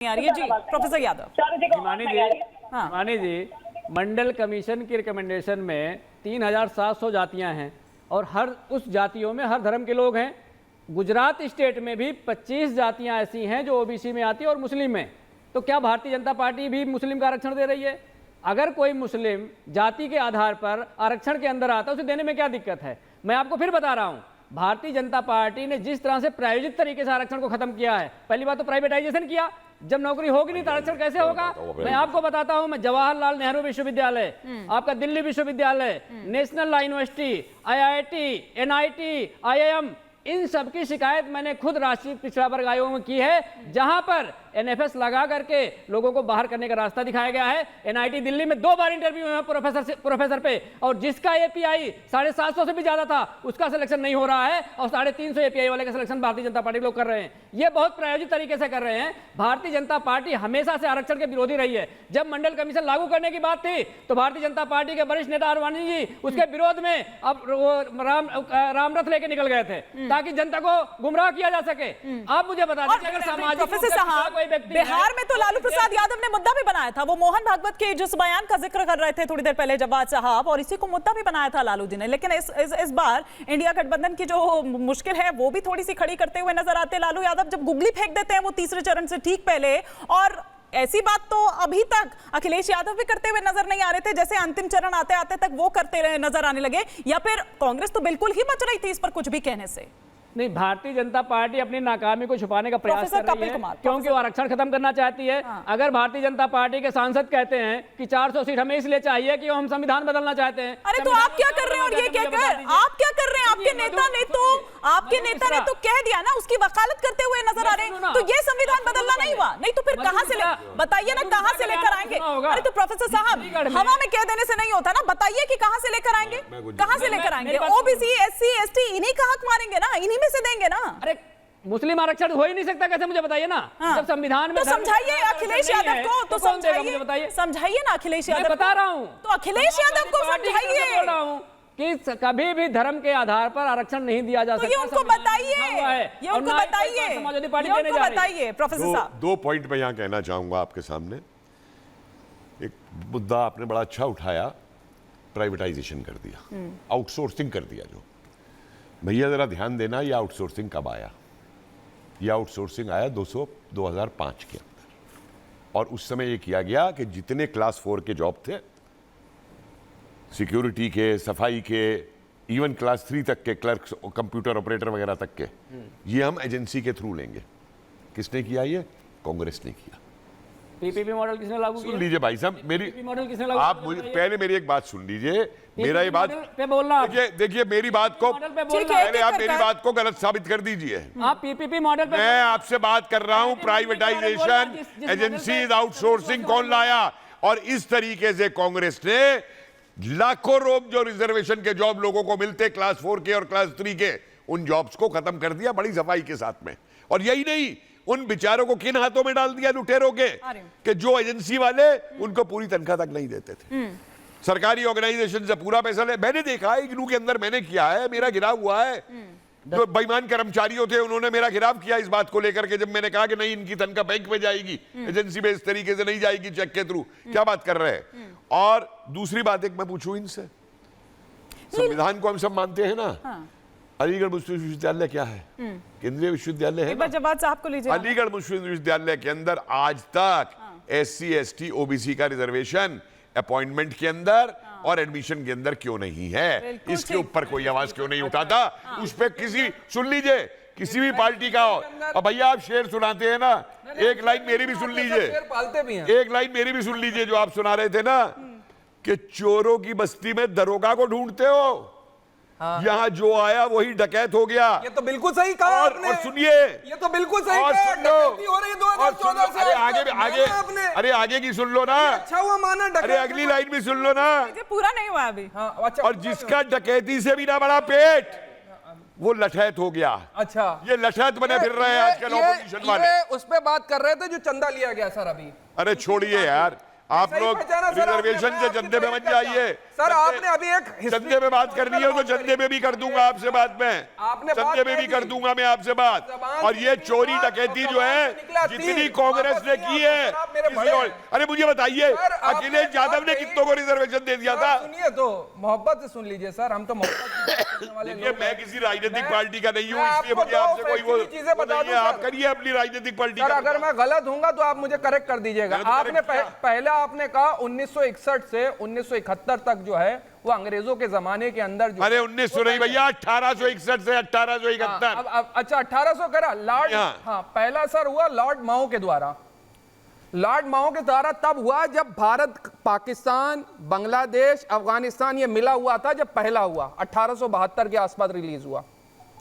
आ रही है जी। प्रोफेसर यादव। मानी जी, मंडल कमीशन की रिकमेंडेशन में 3700 जातियां हैं और हर उस जातियों में हर धर्म के लोग हैं। गुजरात स्टेट में भी 25 जातियां ऐसी हैं जो ओबीसी में आती है और मुस्लिम में। तो क्या भारतीय जनता पार्टी भी मुस्लिम का आरक्षण दे रही है? अगर कोई मुस्लिम जाति के आधार पर आरक्षण के अंदर आता है उसे देने में क्या दिक्कत है? मैं आपको फिर बता रहा हूं, भारतीय जनता पार्टी ने जिस तरह से प्रायोजित तरीके से आरक्षण को खत्म किया है, पहली बात तो प्राइवेटाइजेशन किया। जब नौकरी होगी नहीं तो आरक्षण कैसे होगा? मैं आपको बताता हूं, मैं जवाहरलाल नेहरू विश्वविद्यालय, आपका दिल्ली विश्वविद्यालय, national law university, IIT, NIT, IIM, इन सब की शिकायत मैंने खुद राष्ट्रीय पिछड़ा वर्ग आयोग में की है, जहां पर NFS लगा करके लोगों को बाहर करने का रास्ता दिखाया गया है। NIT दिल्ली में 2 बार इंटरव्यू हुए प्रोफेसर पे, और जिसका API 750 से भी ज्यादा था उसका सिलेक्शन नहीं हो रहा है और 350 API वाले का सिलेक्शन भारतीय जनता पार्टी लोग कर रहे हैं। ये बहुत प्रायोजित तरीके से कर रहे हैं। भारतीय जनता पार्टी हमेशा से आरक्षण के विरोधी रही है। जब मंडल कमीशन लागू करने की बात थी तो भारतीय जनता पार्टी के वरिष्ठ नेता अडवाणी जी उसके विरोध में अब राम रथ लेके निकल गए थे ताकि जनता को गुमराह किया जा सके। आप मुझे बता दीजिए, अगर सामाजिक बिहार में तो लालू प्रसाद यादव ने मुद्दा भी बनाया था, वो मोहन भागवत के जिस बयान का जिक्र कर रहे थे थोड़ी देर पहले जवाद साहब, और इसी को मुद्दा भी बनाया था लालू जी ने। लेकिन इस बार इंडिया गठबंधन की जो मुश्किल है वो भी थोड़ी सी खड़ी करते हुए नजर आते हैं लालू यादव, जब गुगली फेंक देते हैं वो तीसरे चरण से ठीक पहले। और ऐसी बात तो अभी तक अखिलेश यादव भी करते हुए नजर नहीं आ रहे थे, जैसे अंतिम चरण आते आते तक वो करते नजर आने लगे, या फिर कांग्रेस तो बिल्कुल ही बच रही थी इस पर कुछ भी कहने से। नहीं, भारतीय जनता पार्टी अपनी नाकामी को छुपाने का प्रयास कर रही है क्योंकि वो आरक्षण खत्म करना चाहती है। अगर भारतीय जनता पार्टी के सांसद कहते हैं कि 400 सीट हमें इसलिए चाहिए कि हम संविधान बदलना चाहते हैं, अरे तो आप क्या कर रहे हैं? और ये कहकर आप क्या कर रहे हैं? आपके नेता ने तो कह दिया ना, उसकी वकालत करते हुए नजर आ रहे हैं। तो ये संविधान बदलना नहीं हुआ, नहीं तो फिर कहां से बताइए ना, कहां से लेकर आएंगे? अरे तो प्रोफेसर साहब, हवा में कह देने से नहीं होता ना, बताइए कि कहां से लेकर आएंगे, कहां से लेकर आएंगे? ओबीसी, SC, ST इन्हीं का हक मारेंगे ना, इन्हीं में से देंगे ना। अरे मुस्लिम आरक्षण हो ही नहीं सकता कैसे, मुझे बताइए ना। जब संविधान में तो समझाइए अखिलेश यादव को, तो समझाइए ना अखिलेश यादव। मैं बता रहा हूं, तो अखिलेश यादव को समझाइए बोल रहा हूं कि कभी भी धर्म के आधार पर आरक्षण नहीं दिया जा सकता। ये उनको बताइए, ये उनको बताइए, समाजवादी पार्टी देने जा रही है। प्रोफेसर साहब, 2 पॉइंट मैं यहां कहना चाहूंगा आपके सामने। एक मुद्दा आपने बड़ा अच्छा उठाया, प्राइवेटाइजेशन कर दिया, आउटसोर्सिंग कर दिया। जो भैया जरा ध्यान देना, ये आउटसोर्सिंग कब आया? ये आउटसोर्सिंग आया 2005 के अंदर, और उस समय ये किया गया कि जितने क्लास 4 के जॉब थे, सिक्योरिटी के, सफाई के, इवन क्लास 3 तक के क्लर्क्स, कंप्यूटर ऑपरेटर वगैरह तक के, ये हम एजेंसी के थ्रू लेंगे। किसने किया? ये कांग्रेस ने किया। PPP मॉडल किसने लागू किया? सुन लीजिए भाई साहब, मेरी मॉडल किसने लागू आप मुझे पहले मेरी एक बात सुन लीजिए। मेरा ये बात पे बोलना, देखिए मेरी बात को पहले आप मेरी बात को गलत साबित कर दीजिए। आप PPP मॉडल पे, मैं आपसे बात कर रहा हूं प्राइवेटाइजेशन, एजेंसीज, आउटसोर्सिंग कौन लाया? और इस तरीके से कांग्रेस ने लाखों जो रिजर्वेशन के जॉब लोगों को मिलते क्लास 4 के और क्लास 3 के, उन जॉब्स को खत्म कर दिया बड़ी सफाई के साथ में। और यही नहीं, उन बेचारों को किन हाथों में डाल दिया? लुटेरों के, कि जो एजेंसी वाले उनको पूरी तनख्वाह तक नहीं देते थे। सरकारी ऑर्गेनाइजेशन से पूरा पैसा ले। मैंने देखा है, इग्नू के अंदर मैंने किया है, मेरा घिराव हुआ है। जो बेईमान कर्मचारियों थे उन्होंने मेरा घिराव किया इस बात को लेकर के, जब मैंने कहा कि नहीं, इनकी तनख्वाह बैंक में जाएगी, एजेंसी में इस तरीके से नहीं जाएगी, चेक के थ्रू। क्या बात कर रहे हैं? और दूसरी बात एक मैं पूछूं इनसे, संविधान को हम सब मानते हैं ना, अलीगढ़ मुस्लिम विश्वविद्यालय क्या है? केंद्रीय विश्वविद्यालय है। जवाब साहब को लीजिए। अलीगढ़ मुस्लिम विश्वविद्यालय के अंदर आज तक SC, ST, OBC का रिजर्वेशन अपॉइंटमेंट के अंदर और एडमिशन के अंदर क्यों नहीं है? इसके ऊपर कोई आवाज क्यों नहीं उठाता? उस पर किसी, सुन लीजिए, किसी भी पार्टी का हो। अब भैया आप शेर सुनाते हैं ना, एक लाइन मेरी भी सुन लीजिए, एक लाइन मेरी भी सुन लीजिए। जो आप सुना रहे थे ना कि चोरों की बस्ती में दरोगा को ढूंढते हो, यहाँ जो आया वही डकैत हो गया। ये तो बिल्कुल सही कहा आपने। और सुनिए, ये तो बिल्कुल सही और कहा। सुन लो, डकैती हो रही है 2014 से। अरे आगे की सुन लो ना। अच्छा हुआ माना डकैती। अरे अगली लाइन भी सुन लो ना। पूरा नहीं हुआ अभी। अच्छा, और जिसका डकैती से भी ना बड़ा पेट, वो लठैत हो गया। अच्छा, ये लठैत बने फिर रहे हैं आजकल ऑपोजिशन वाले। उस पे बात कर रहे थे जो चंदा लिया गया सर अभी। अरे छोड़िए यार, आप सही लोग पहचाना सर, रिजर्वेशन आपने, से मैं जंदे में आपकी मत तारीफ जाइए। करता हूं। सर, आपने अभी एक history- जंदे में बात करनी है तो जंदे में भी कर दूंगा आपसे बात में, आपने बात जंदे में कह भी दी। कर दूंगा मैं आपसे बात। जबान और से ये निकली चोरी बात, डकैती और जो जबान है से निकला जितनी तीर, कांग्रेस वापस ने नहीं की आता है सर, आप मेरे किसी बड़े और, हैं। अरे मुझे बताइए सर, आपने अखिलेश बात यादव ने कही। कितनों को रिजर्वेशन दे दिया था? सुनिए तो मोहब्बत से सुन लीजिए सर, हम तो मोहब्बत की बात करने वाले देखिए लोग मैं हैं। किसी राजनीतिक मैं- पार्टी का नहीं हूँ, मैं इसलिए आपको मुझे दो आपसे कोई वो फैक्चुअली चीजें बता नहीं दूं है। आप सर। करिए अपनी राजनीतिक पार्टी सर का। अगर मैं गलत हूंगा तो आप मुझे करेक्ट कर दीजिएगा। मैंने तो आपने correct किया। पहले आपने कहा 1961 से 1971 तक जो है वो अंग्रेजों के जमाने के अंदर जो अरे 1900 नहीं भैया, 1861 से 1871। अब अच्छा 1800 करा लॉर्ड, हाँ। हाँ पहला सर हुआ लॉर्ड माओ के द्वारा। लॉर्ड माओ के द्वारा तब हुआ जब भारत, पाकिस्तान, बांग्लादेश, अफगानिस्तान ये मिला हुआ था, जब पहला हुआ 1872 के आसपास रिलीज हुआ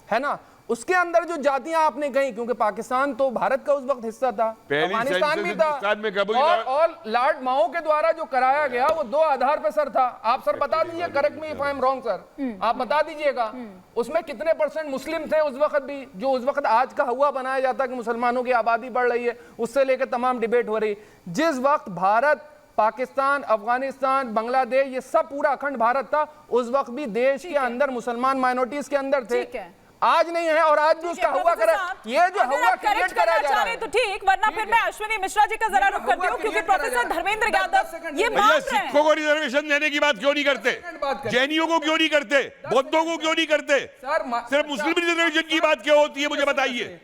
है ना। उसके अंदर जो जातियां आपने कही, क्योंकि पाकिस्तान तो भारत का उस वक्त हिस्सा था, पहली अफगानिस्तान भी सेंसस हिंदुस्तान में कब हुई था, था? और लॉर्ड माओ के द्वारा जो कराया गया वो दो आधार पे सर था। आप सर बता दीजिए, correct me if I am wrong sir, आप बता दीजिएगा उसमें कितने % मुस्लिम थे उस वक्त भी, जो उस वक्त आज का हुआ बनाया जाता कि मुसलमानों की आबादी बढ़ रही है, उससे लेकर तमाम डिबेट हो रही। जिस वक्त भारत, पाकिस्तान, अफगानिस्तान, बांग्लादेश ये सब पूरा अखंड भारत था, उस वक्त भी देश के अंदर मुसलमान माइनॉरिटीज के अंदर थे। ठीक है। आज नहीं है, और आज भी उसका हुआ करा, ये जो हुआ क्रिएट करा जा रहा है तो ठीक, वरना फिर मैं अश्विनी मिश्रा जी का जरा रुख करती हूँ, क्योंकि प्रोफेसर धर्मेंद्र यादव ये मान भैया रहे हैं। सिखों को रिजर्वेशन देने की बात क्यों नहीं करते? बात करें। जैनियों को क्यों नहीं करते? बौद्धों को क्यों नहीं करते? सर, सिर्फ मुस्लिम रिजर्वेशन की बात क्यों होती है, मुझे बताइए।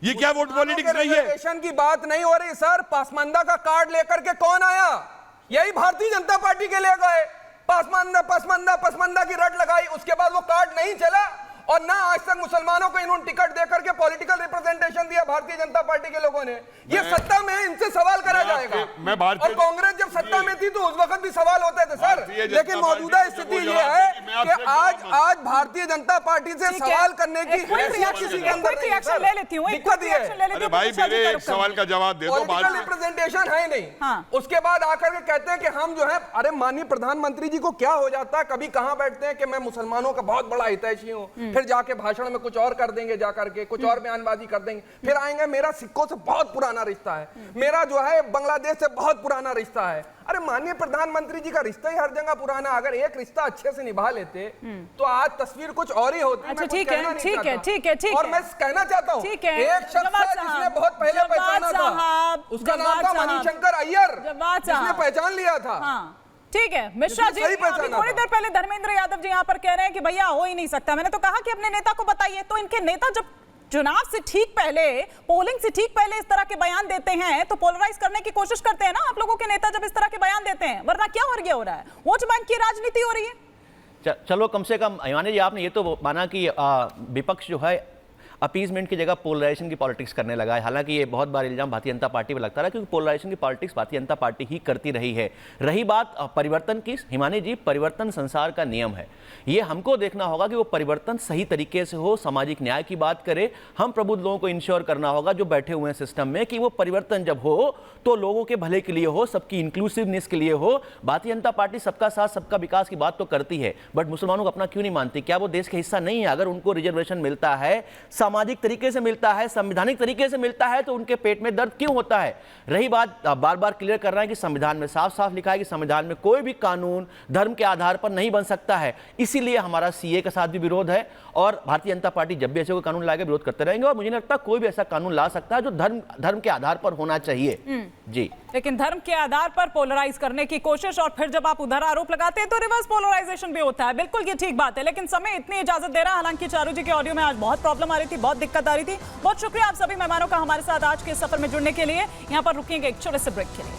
ये क्या वोट पॉलिटिक्स नहीं है? रिजर्वेशन की बात नहीं हो रही सर। पासमानदा का कार्ड लेकर के कौन आया? यही भारतीय जनता पार्टी के ले गए। पासमानदा की रट लगाई, उसके बाद वो कार्ड नहीं चला, और ना आज तक मुसलमानों को इन्होंने टिकट देकर के पॉलिटिकल रिप्रेजेंटेशन दिया भारतीय जनता पार्टी के लोगों ने। ये सत्ता में है, इनसे सवाल करा जाएगा। मैं भारतीय- और कांग्रेस जब सत्ता में थी तो उस वक्त भी सवाल होते थे सर, भारतीय जनता लेकिन मौजूदा पार्टी स्थिति को ये जवाब है दें कि मैं आपसे कि आज भारतीय जनता पार्टी से ठीक है। सवाल करने की एक क्विक हैसियत किसी के अंदर नहीं है रिएक्शन सर। ले लेती हूँ, एक दिक्कत क्विक ये है। रिएक्शन ले लेती अरे हूँ, भाई मिश्रा जी मेरे का एक रुख करती सवाल का जवाब दे दो। पॉलिटिकल बाद में रिप्रेजेंटेशन है नहीं। हाँ। उसके बाद आकर के कहते हैं कि हम जो है, अरे माननीय प्रधानमंत्री जी को क्या हो जाता है, कभी कहां बैठते हैं कि मैं मुसलमानों का बहुत बड़ा हितैषी हूं, फिर जाके भाषण में कुछ और कर देंगे, जाकर के कुछ और बयानबाजी कर देंगे, फिर आएंगे मेरा सिक्कों से बहुत पुराना रिश्ता है, मेरा जो है बांग्लादेश से बहुत पुराना रिश्ता है। अरे माननीय प्रधानमंत्री जी का रिश्ता ही हर जगह पुराना। अगर एक रिश्ता अच्छे से निभा लेते तो आज तस्वीर कुछ और ही होती। अच्छा, मैं कुछ ठीक है, कहना नहीं ठीक है, चाहता। ठीक है, ठीक और है। मैं कहना चाहता हूं, ठीक है, एक शख्स जवाद है साहब, जिसने बहुत पहले जवाद पहचाना था, साहब, उसका नाम जवाद था साहब, मणिशंकर अय्यर, जवाद जिसने साहब। पहचान लिया था। हाँ ठीक है मिश्रा जी, सही अभी पहचाना थोड़ी था। देर पहले धर्मेंद्र यादव जी यहाँ पर कह रहे हैं कि भैया हो ही नहीं सकता। मैंने तो कहा कि अपने नेता को बताइए। तो इनके नेता जब चुनाव से ठीक पहले, पोलिंग से ठीक पहले इस तरह के बयान देते हैं तो पोलराइज करने की कोशिश करते हैं ना आप लोगों के नेता जब इस तरह के बयान देते हैं, वरना क्या वर्गीय हो रहा है, वोट बैंक की राजनीति हो रही है। चलो कम से कम हिमानी जी आपने ये तो माना कि विपक्ष जो है अपीजमेंट की जगह पोलराइजेशन की पॉलिटिक्स करने लगा है। हालांकि ये बहुत बार इल्जाम भारतीय जनता पार्टी पर लगता रहा, क्योंकि पोलराइजेशन की पॉलिटिक्स भारतीय जनता पार्टी ही करती रही है। रही बात परिवर्तन की, हिमानी जी, परिवर्तन संसार का नियम है। ये हमको देखना होगा कि वो परिवर्तन सही तरीके से हो, सामाजिक न्याय की बात करे। हम प्रबुद्ध लोगों को इंश्योर करना होगा जो बैठे हुए हैं सिस्टम में, कि वो परिवर्तन जब हो तो लोगों के भले के लिए हो, सबकी इंक्लूसिवनेस के लिए हो। भारतीय जनता पार्टी सबका साथ सबका विकास की बात तो करती है, बट मुसलमानों को अपना क्यों नहीं मानती? क्या वो देश का हिस्सा नहीं है? अगर उनको रिजर्वेशन मिलता है, सामाजिक तरीके से मिलता है, संवैधानिक तरीके से मिलता है, तो उनके पेट में दर्द क्यों होता है? रही बात, बार बार क्लियर कर रहे हैं कि संविधान में साफ साफ लिखा है कि संविधान में कोई भी कानून धर्म के आधार पर नहीं बन सकता है। इसीलिए हमारा सीए के साथ भी विरोध है, और भारतीय जनता पार्टी जब भी ऐसे कोई कानून लाएगा विरोध करते रहेंगे। और मुझे नहीं लगता कोई भी ऐसा कानून ला सकता है जो धर्म के आधार पर होना चाहिए। जी, लेकिन धर्म के आधार पर पोलराइज करने की कोशिश, और फिर जब आप उधर आरोप लगाते हैं तो रिवर्स पोलराइजेशन भी होता है। बिल्कुल ये ठीक बात है, लेकिन समय इतनी इजाजत दे रहा है। हालांकि चारू जी के ऑडियो में आज बहुत प्रॉब्लम आ रही थी, बहुत दिक्कत आ रही थी। बहुत शुक्रिया आप सभी मेहमानों का हमारे साथ आज के सफर में जुड़ने के लिए। यहाँ पर रुकेंगे एक छोटे से ब्रेक के लिए।